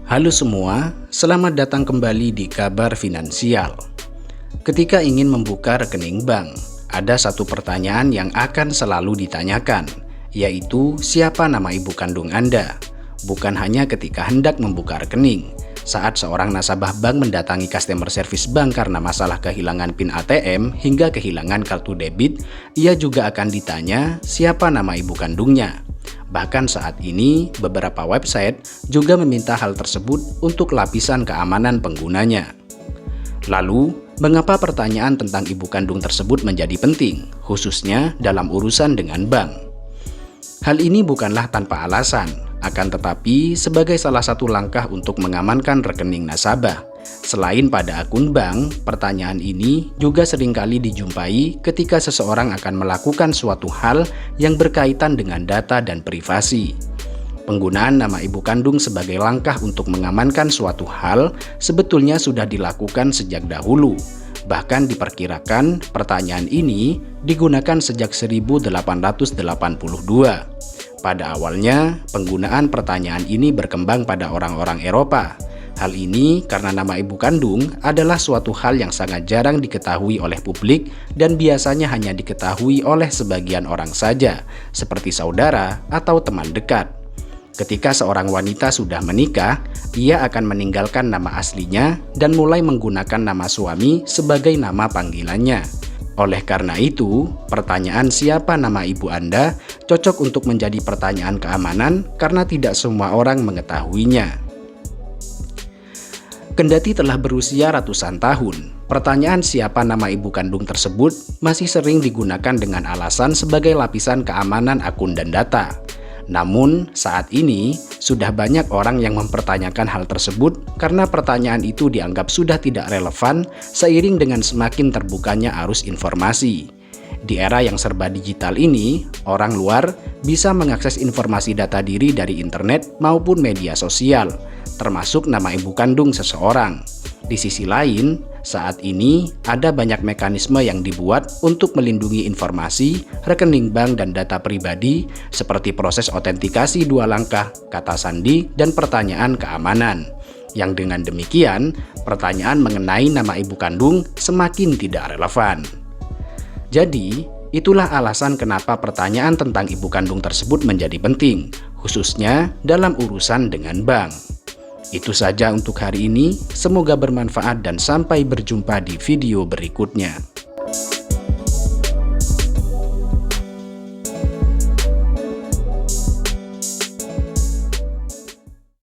Halo semua, selamat datang kembali di Kabar Finansial. Ketika ingin membuka rekening bank, ada satu pertanyaan yang akan selalu ditanyakan, yaitu siapa nama ibu kandung Anda? Bukan hanya ketika hendak membuka rekening. Saat seorang nasabah bank mendatangi customer service bank karena masalah kehilangan PIN ATM hingga kehilangan kartu debit, ia juga akan ditanya siapa nama ibu kandungnya. Bahkan saat ini, beberapa website juga meminta hal tersebut untuk lapisan keamanan penggunanya. Lalu, mengapa pertanyaan tentang ibu kandung tersebut menjadi penting, khususnya dalam urusan dengan bank? Hal ini bukanlah tanpa alasan, akan tetapi sebagai salah satu langkah untuk mengamankan rekening nasabah. Selain pada akun bank, pertanyaan ini juga seringkali dijumpai ketika seseorang akan melakukan suatu hal yang berkaitan dengan data dan privasi. Penggunaan nama ibu kandung sebagai langkah untuk mengamankan suatu hal sebetulnya sudah dilakukan sejak dahulu. Bahkan diperkirakan pertanyaan ini digunakan sejak 1882. Pada awalnya, penggunaan pertanyaan ini berkembang pada orang-orang Eropa. Hal ini karena nama ibu kandung adalah suatu hal yang sangat jarang diketahui oleh publik dan biasanya hanya diketahui oleh sebagian orang saja, seperti saudara atau teman dekat. Ketika seorang wanita sudah menikah, ia akan meninggalkan nama aslinya dan mulai menggunakan nama suami sebagai nama panggilannya. Oleh karena itu, pertanyaan siapa nama ibu Anda cocok untuk menjadi pertanyaan keamanan karena tidak semua orang mengetahuinya. Kendati telah berusia ratusan tahun, pertanyaan siapa nama ibu kandung tersebut masih sering digunakan dengan alasan sebagai lapisan keamanan akun dan data. Namun, saat ini sudah banyak orang yang mempertanyakan hal tersebut karena pertanyaan itu dianggap sudah tidak relevan seiring dengan semakin terbukanya arus informasi. Di era yang serba digital ini, orang luar bisa mengakses informasi data diri dari internet maupun media sosial, termasuk nama ibu kandung seseorang. Di sisi lain, saat ini ada banyak mekanisme yang dibuat untuk melindungi informasi, rekening bank dan data pribadi seperti proses autentikasi 2 langkah, kata sandi, dan pertanyaan keamanan. Yang dengan demikian, pertanyaan mengenai nama ibu kandung semakin tidak relevan. Jadi, itulah alasan kenapa pertanyaan tentang ibu kandung tersebut menjadi penting, khususnya dalam urusan dengan bank. Itu saja untuk hari ini, semoga bermanfaat dan sampai berjumpa di video berikutnya.